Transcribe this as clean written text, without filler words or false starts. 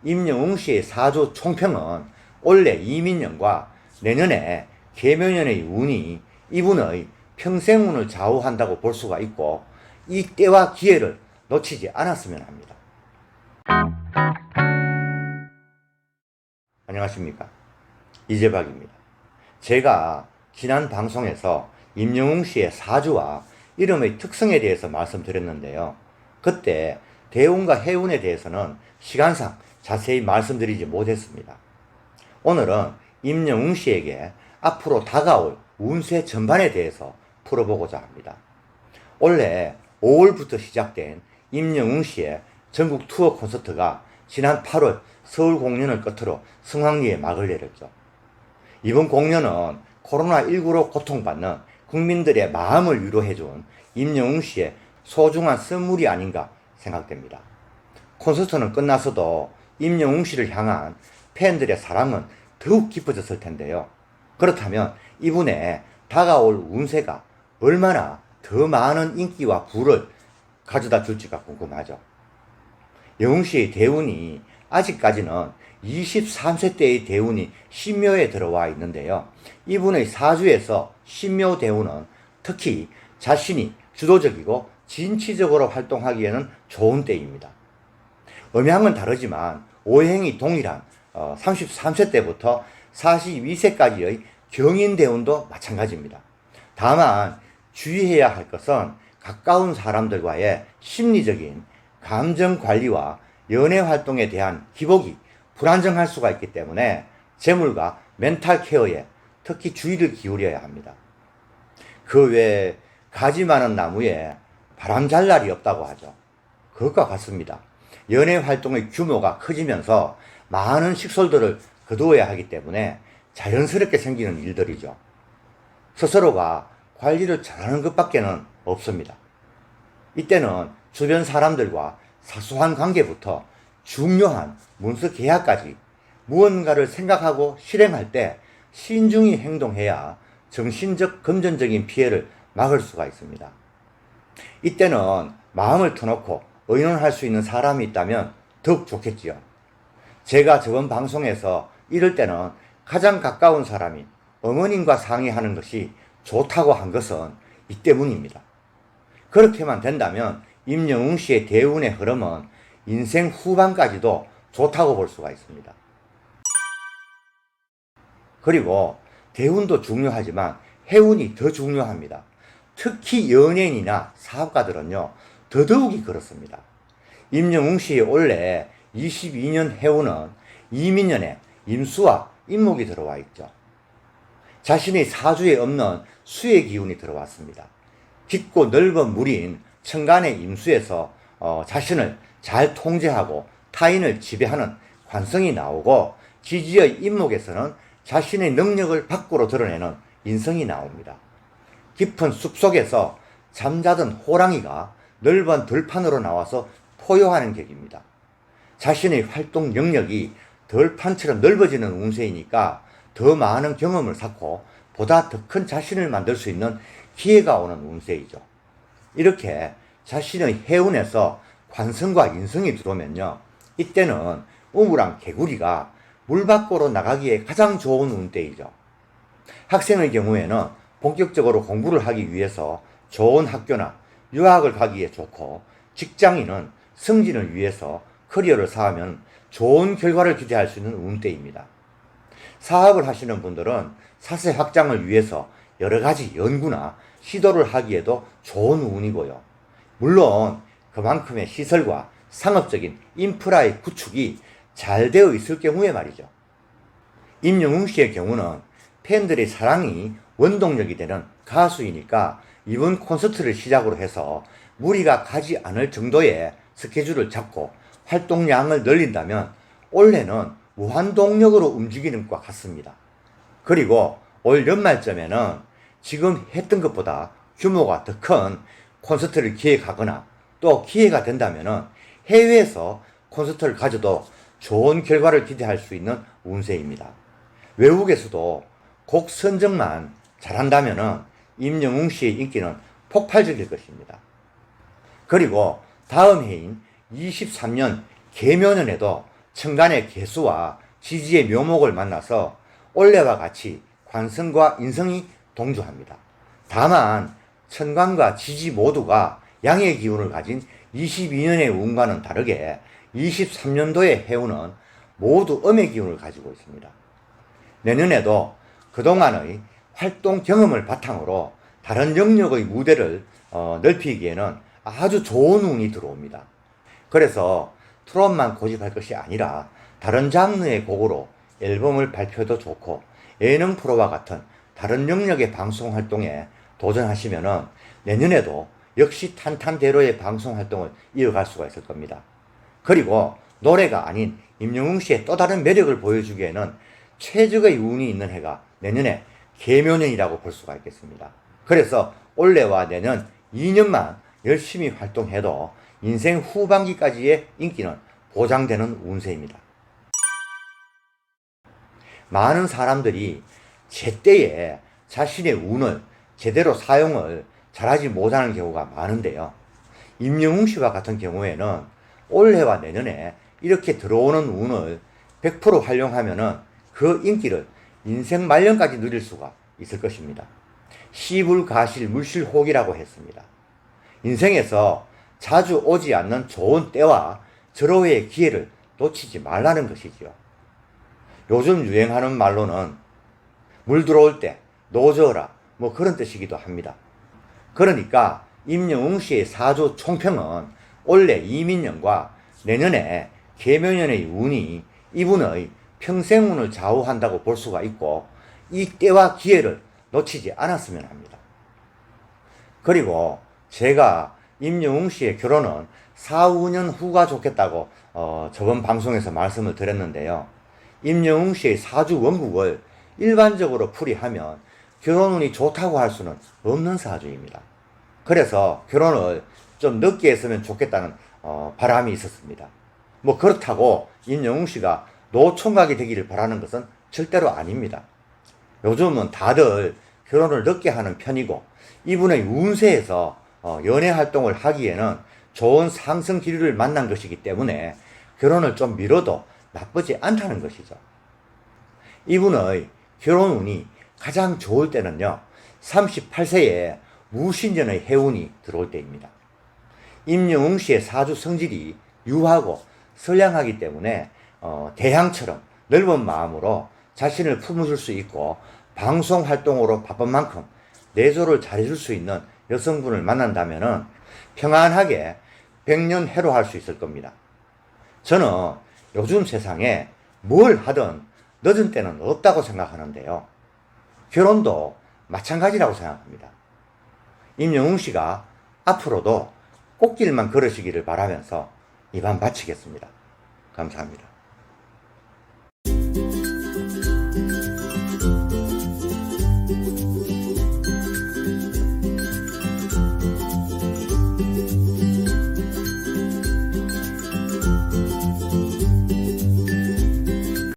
임영웅 씨의 사주 총평은 올해 이민년과 내년에 계묘년의 운이 이분의 평생운을 좌우한다고 볼 수가 있고, 이 때와 기회를 놓치지 않았으면 합니다. 안녕하십니까, 이재박입니다. 제가 지난 방송에서 임영웅 씨의 사주와 이름의 특성에 대해서 말씀드렸는데요. 그때 대운과 해운에 대해서는 시간상 자세히 말씀드리지 못했습니다. 오늘은 임영웅 씨에게 앞으로 다가올 운세 전반에 대해서 풀어보고자 합니다. 올해 5월부터 시작된 임영웅 씨의 전국 투어 콘서트가 지난 8월 서울 공연을 끝으로 성황리에 막을 내렸죠. 이번 공연은 코로나19로 고통받는 국민들의 마음을 위로해준 임영웅 씨의 소중한 선물이 아닌가 생각됩니다. 콘서트는 끝나서도 임영웅 씨를 향한 팬들의 사랑은 더욱 깊어졌을 텐데요. 그렇다면 이분의 다가올 운세가 얼마나 더 많은 인기와 부를 가져다 줄지가 궁금하죠. 영웅 씨의 대운이 아직까지는 23세 때의 대운이 신묘에 들어와 있는데요. 이분의 사주에서 신묘 대운은 특히 자신이 주도적이고 진취적으로 활동하기에는 좋은 때입니다. 음양은 다르지만 오행이 동일한 33세 때부터 42세까지의 경인 대운도 마찬가지입니다. 다만 주의해야 할 것은 가까운 사람들과의 심리적인 감정 관리와 연애 활동에 대한 기복이 불안정할 수가 있기 때문에 재물과 멘탈 케어에 특히 주의를 기울여야 합니다. 그 외에 가지 많은 나무에 바람 잘 날이 없다고 하죠. 그것과 같습니다. 연애 활동의 규모가 커지면서 많은 식솔들을 거두어야 하기 때문에 자연스럽게 생기는 일들이죠. 스스로가 관리를 잘하는 것밖에는 없습니다. 이때는 주변 사람들과 사소한 관계부터 중요한 문서 계약까지 무언가를 생각하고 실행할 때 신중히 행동해야 정신적 금전적인 피해를 막을 수가 있습니다. 이때는 마음을 터놓고 의논할 수 있는 사람이 있다면 더욱 좋겠지요. 제가 저번 방송에서 이럴 때는 가장 가까운 사람인 어머님과 상의하는 것이 좋다고 한 것은 이 때문입니다. 그렇게만 된다면 임영웅 씨의 대운의 흐름은 인생 후반까지도 좋다고 볼 수가 있습니다. 그리고 대운도 중요하지만 해운이 더 중요합니다. 특히 연예인이나 사업가들은요, 더더욱이 그렇습니다. 임영웅 씨의 올해 22년 해운은 이민년에 임수와 임목이 들어와 있죠. 자신의 사주에 없는 수의 기운이 들어왔습니다. 깊고 넓은 물인 천간의 임수에서 자신을 잘 통제하고 타인을 지배하는 관성이 나오고, 지지의 임목에서는 자신의 능력을 밖으로 드러내는 인성이 나옵니다. 깊은 숲속에서 잠자던 호랑이가 넓은 들판으로 나와서 포효하는 격입니다. 자신의 활동 영역이 들판처럼 넓어지는 운세이니까 더 많은 경험을 쌓고 보다 더 큰 자신을 만들 수 있는 기회가 오는 운세이죠. 이렇게 자신의 해운에서 관성과 인성이 들어오면요, 이때는 우물랑 개구리가 물 밖으로 나가기에 가장 좋은 운때이죠. 학생의 경우에는 본격적으로 공부를 하기 위해서 좋은 학교나 유학을 가기에 좋고, 직장인은 승진을 위해서 커리어를 쌓으면 좋은 결과를 기대할 수 있는 운때입니다. 사업을 하시는 분들은 사세 확장을 위해서 여러 가지 연구나 시도를 하기에도 좋은 운이고요. 물론 그만큼의 시설과 상업적인 인프라의 구축이 잘 되어 있을 경우에 말이죠. 임영웅 씨의 경우는 팬들의 사랑이 원동력이 되는 가수이니까 이번 콘서트를 시작으로 해서 무리가 가지 않을 정도의 스케줄을 잡고 활동량을 늘린다면 올해는 무한동력으로 움직이는 것 같습니다. 그리고 올 연말쯤에는 지금 했던 것보다 규모가 더 큰 콘서트를 기획하거나, 또 기회가 된다면 해외에서 콘서트를 가져도 좋은 결과를 기대할 수 있는 운세입니다. 외국에서도 곡 선정만 잘한다면 임영웅 씨의 인기는 폭발적일 것입니다. 그리고 다음 해인 23년 계묘년에도 천간의 개수와 지지의 묘목을 만나서 올해와 같이 관성과 인성이 동조합니다. 다만 천간과 지지 모두가 양의 기운을 가진 22년의 운과는 다르게 23년도의 해운은 모두 음의 기운을 가지고 있습니다. 내년에도 그동안의 활동 경험을 바탕으로 다른 영역의 무대를 넓히기에는 아주 좋은 운이 들어옵니다. 그래서 트롯만 고집할 것이 아니라 다른 장르의 곡으로 앨범을 발표해도 좋고 예능 프로와 같은 다른 영역의 방송 활동에 도전하시면은 내년에도 역시 탄탄대로의 방송 활동을 이어갈 수가 있을 겁니다. 그리고 노래가 아닌 임영웅 씨의 또 다른 매력을 보여주기에는 최적의 운이 있는 해가 내년에 계묘년이라고 볼 수가 있겠습니다. 그래서 올해와 내년 2년만 열심히 활동해도 인생 후반기까지의 인기는 보장되는 운세입니다. 많은 사람들이 제때에 자신의 운을 제대로 사용을 잘하지 못하는 경우가 많은데요. 임영웅 씨와 같은 경우에는 올해와 내년에 이렇게 들어오는 운을 100% 활용하면은 그 인기를 인생 말년까지 누릴 수가 있을 것입니다. 시불가실 물실혹이라고 했습니다. 인생에서 자주 오지 않는 좋은 때와 절호의 기회를 놓치지 말라는 것이지요. 요즘 유행하는 말로는 물 들어올 때 노져라 뭐 그런 뜻이기도 합니다. 그러니까 임영웅 씨의 사주 총평은 올해 이민년과 내년에 계묘년의 운이 이분의 평생운을 좌우한다고 볼 수가 있고 이 때와 기회를 놓치지 않았으면 합니다. 그리고 제가 임영웅 씨의 결혼은 4, 5년 후가 좋겠다고 저번 방송에서 말씀을 드렸는데요. 임영웅 씨의 사주 원국을 일반적으로 풀이하면 결혼운이 좋다고 할 수는 없는 사주입니다. 그래서 결혼을 좀 늦게 했으면 좋겠다는 바람이 있었습니다. 뭐 그렇다고 임영웅 씨가 노총각이 되기를 바라는 것은 절대로 아닙니다. 요즘은 다들 결혼을 늦게 하는 편이고 이분의 운세에서 연애 활동을 하기에는 좋은 상승 기류를 만난 것이기 때문에 결혼을 좀 미뤄도 나쁘지 않다는 것이죠. 이분의 결혼운이 가장 좋을 때는요, 38세에 무신년의 해운이 들어올 때입니다. 임영웅 씨의 사주 성질이 유하고 선량하기 때문에 대향처럼 넓은 마음으로 자신을 품어줄 수 있고 방송 활동으로 바쁜 만큼 내조를 잘해줄 수 있는 여성분을 만난다면은 평안하게 백년해로 할 수 있을 겁니다. 저는 요즘 세상에 뭘 하든 늦은 때는 없다고 생각하는데요. 결혼도 마찬가지라고 생각합니다. 임영웅 씨가 앞으로도 꽃길만 걸으시기를 바라면서 이만 마치겠습니다. 감사합니다.